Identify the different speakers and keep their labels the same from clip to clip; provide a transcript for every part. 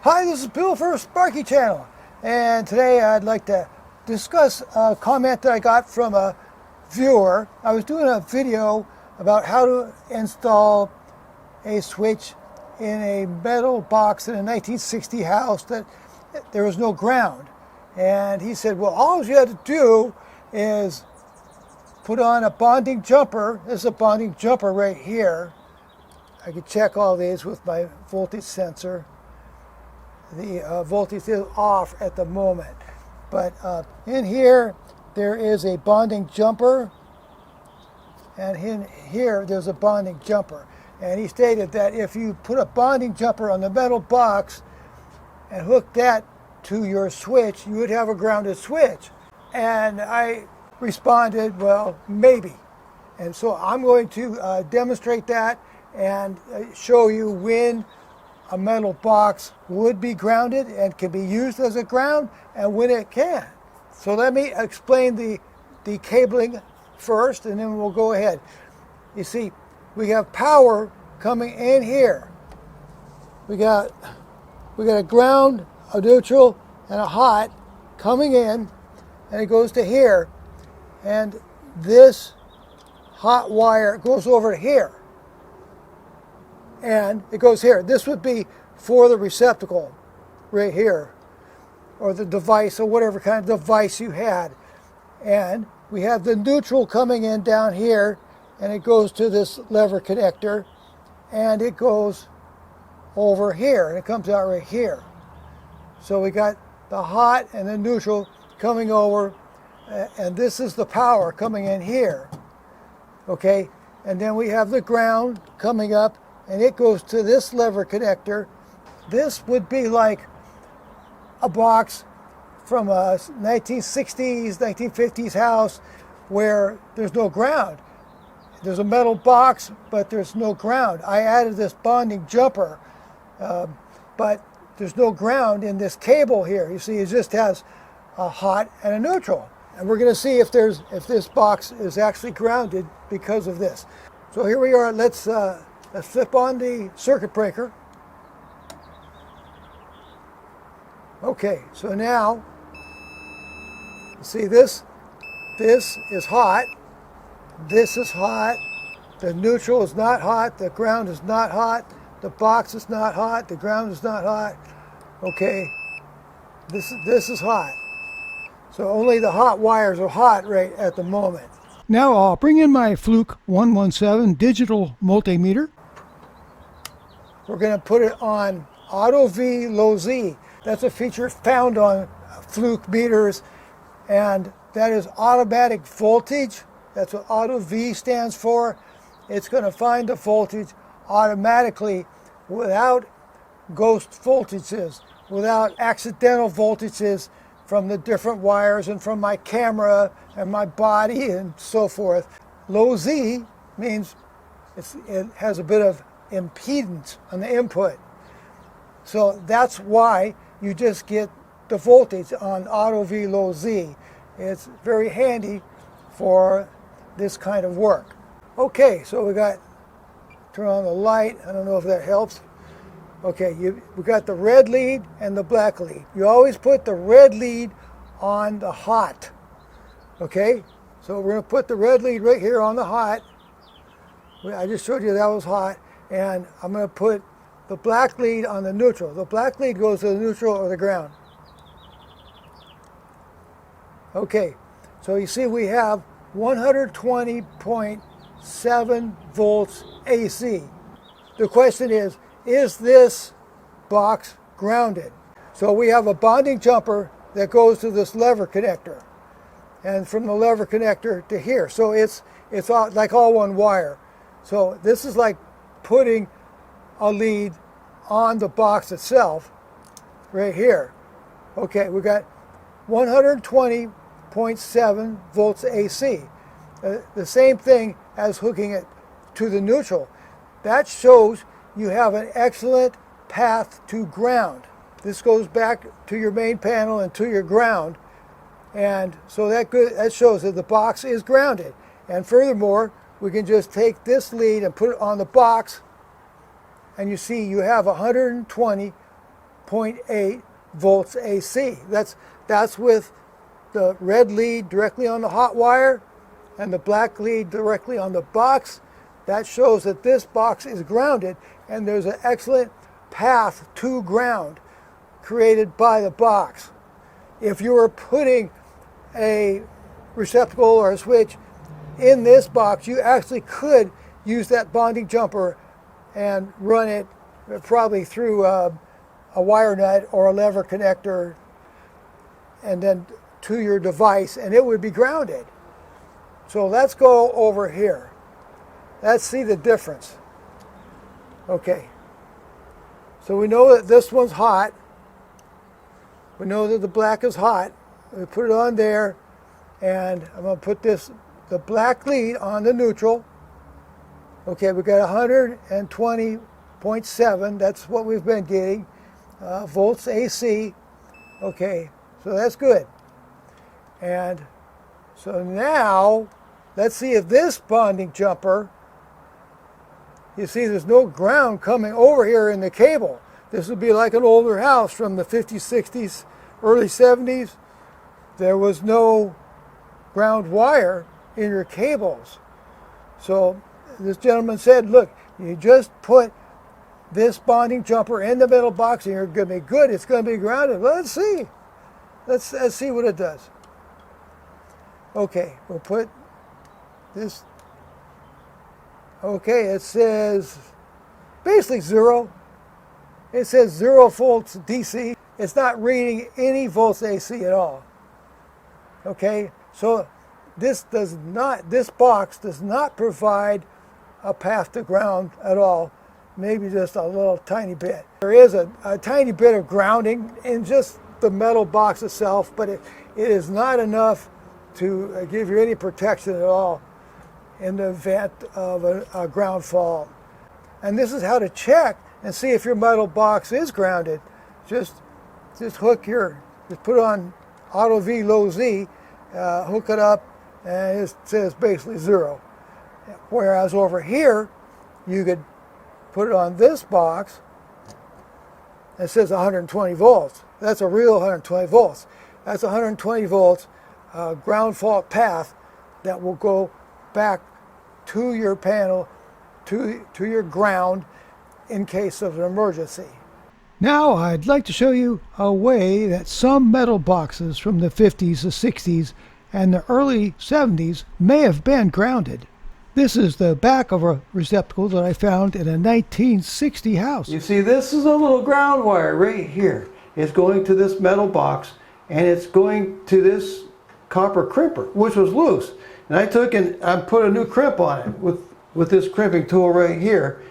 Speaker 1: Hi, this is Bill for Sparky channel, and today I'd like to discuss a comment that I got from a viewer. I was doing a video about how to install a switch in a metal box in a 1960 house that there was no ground. And he said, well, all you had to do is put on a bonding jumper. This is a bonding jumper right here. I could check all these with my voltage sensor. The voltage is off at the moment, but in here there is a bonding jumper, and in here there's a bonding jumper. And he stated that if you put a bonding jumper on the metal box and hook that to your switch, you would have a grounded switch. And I responded, well, maybe. And so I'm going to demonstrate that and show you when a metal box would be grounded and can be used as a ground, and when it can. So let me explain the cabling first, and then we'll go ahead. You see, we have power coming in here. We got a ground, a neutral, and a hot coming in, and it goes to here. And this hot wire goes over to here. And it goes here. This would be for the receptacle right here, or the device, or whatever kind of device you had. And we have the neutral coming in down here, and it goes to this lever connector, and it goes over here, and it comes out right here. So we got the hot and the neutral coming over, and this is the power coming in here. Okay, and then we have the ground coming up, and it goes to this lever connector. This would be like a box from a 1960s, 1950s house where there's no ground. There's a metal box, but there's no ground. I added this bonding jumper, but there's no ground in this cable here. You see, it just has a hot and a neutral. And we're going to see if this box is actually grounded because of this. So here we are. Let's flip on the circuit breaker. Okay, so now, see this is hot, this is hot, the neutral is not hot, the ground is not hot, the box is not hot, the ground is not hot. Okay, this is hot. So only the hot wires are hot right at the moment. Now I'll bring in my Fluke 117 digital multimeter. We're going to put it on Auto V Low Z. That's a feature found on Fluke meters, and that is automatic voltage. That's what Auto V stands for. It's going to find the voltage automatically without ghost voltages, without accidental voltages from the different wires and from my camera and my body and so forth. Low Z means it has a bit of impedance on the input. So that's why you just get the voltage on Auto V Low Z. It's very handy for this kind of work. Okay, so we turn on the light. I don't know if that helps. Okay, we got the red lead and the black lead. You always put the red lead on the hot. Okay, so we're going to put the red lead right here on the hot. I just showed you that was hot. And I'm going to put the black lead on the neutral. The black lead goes to the neutral or the ground. Okay, so you see we have 120.7 volts AC. The question is this box grounded? So we have a bonding jumper that goes to this lever connector, and from the lever connector to here. So it's like all one wire. So this is like putting a lead on the box itself right here. Okay, we got 120.7 volts AC. The same thing as hooking it to the neutral. That shows you have an excellent path to ground. This goes back to your main panel and to your ground. And so that shows that the box is grounded. And furthermore, we can just take this lead and put it on the box, and you see you have 120.7 100.8 volts AC. That's with the red lead directly on the hot wire and the black lead directly on the box. That shows that this box is grounded, and there's an excellent path to ground created by the box. If you were putting a receptacle or a switch in this box, you actually could use that bonding jumper and run it probably through a wire nut or a lever connector and then to your device, and it would be grounded. So let's go over here. Let's see the difference. Okay, so we know that this one's hot. We know that the black is hot. We put it on there, and I'm going to put the black lead on the neutral. Okay, we got 120.7. That's what we've been getting, volts AC. Okay, so that's good. And so now, let's see if this bonding jumper, you see there's no ground coming over here in the cable. This would be like an older house from the 50s, 60s, early 70s. There was no ground wire in your cables. So this gentleman said, look, you just put this bonding jumper in the metal box and you're going to be good. It's going to be grounded. Well, let's see. Let's see what it does. Okay, we'll put this. Okay, it says basically 0. It says 0 volts DC. It's not reading any volts AC at all. Okay, so this box does not provide a path to ground at all. Maybe just a little tiny bit. There is a tiny bit of grounding in just the metal box itself, but it is not enough to give you any protection at all in the event of a ground fault. And this is how to check and see if your metal box is grounded. Just put it on auto V, low Z, hook it up, and it says basically 0. Whereas over here, you could put it on this box, it says 120 volts. That's a real 120 volts. That's 120 volts ground fault path that will go back to your panel, to your ground in case of an emergency. Now I'd like to show you a way that some metal boxes from the 50s, the 60s, and the early 70s may have been grounded. This is the back of a receptacle that I found in a 1960 house. You see, this is a little ground wire right here. It's going to this metal box, and it's going to this copper crimper, which was loose. And I took and I put a new crimp on it with this crimping tool right here.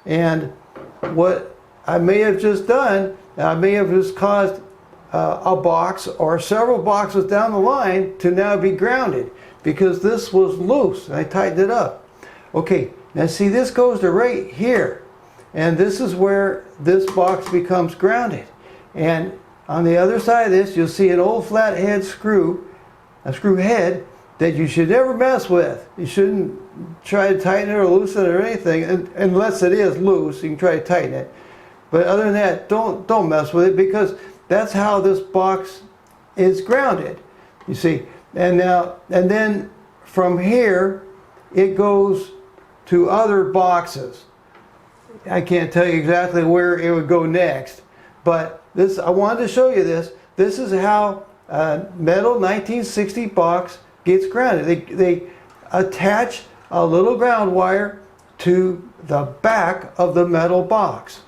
Speaker 1: And what I may have just done, I may have just caused a box or several boxes down the line to now be grounded because this was loose. I tightened it up. Okay, now see, this goes to right here. And this is where this box becomes grounded. And on the other side of this, you'll see an old flathead screw, a screw head that you should never mess with. You shouldn't try to tighten it or loosen it or anything, unless it is loose. You can try to tighten it. But other than that, don't mess with it, because that's how this box is grounded. You see, and then from here it goes to other boxes. I can't tell you exactly where it would go next, but this, I wanted to show you this. This is how a metal 1960 box gets grounded. They attach a little ground wire to the back of the metal box.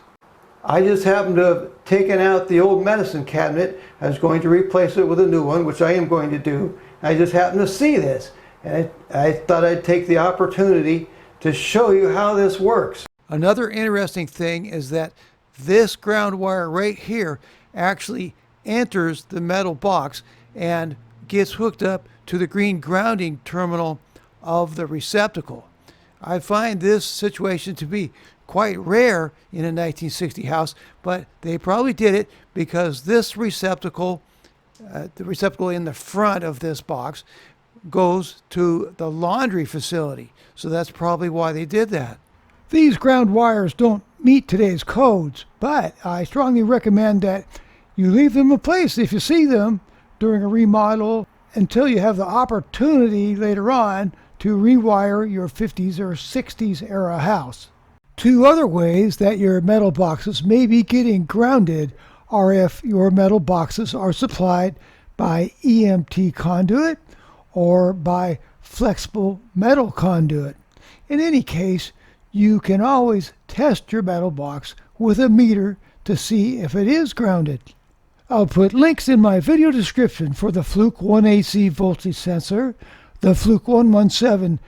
Speaker 1: I just happened to have taken out the old medicine cabinet. I was going to replace it with a new one, which I am going to do. I just happened to see this, and I thought I'd take the opportunity to show you how this works. Another interesting thing is that this ground wire right here actually enters the metal box and gets hooked up to the green grounding terminal of the receptacle. I find this situation to be quite rare in a 1960 house, but they probably did it because this receptacle, the receptacle in the front of this box, goes to the laundry facility. So that's probably why they did that. These ground wires don't meet today's codes, but I strongly recommend that you leave them in place if you see them during a remodel until you have the opportunity later on to rewire your 50s or 60s era house. Two other ways that your metal boxes may be getting grounded are if your metal boxes are supplied by EMT conduit or by flexible metal conduit. In any case, you can always test your metal box with a meter to see if it is grounded. I'll put links in my video description for the Fluke 1AC voltage sensor, the Fluke 117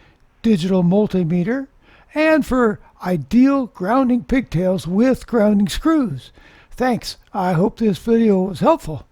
Speaker 1: digital multimeter, and for ideal grounding pigtails with grounding screws. Thanks. I hope this video was helpful.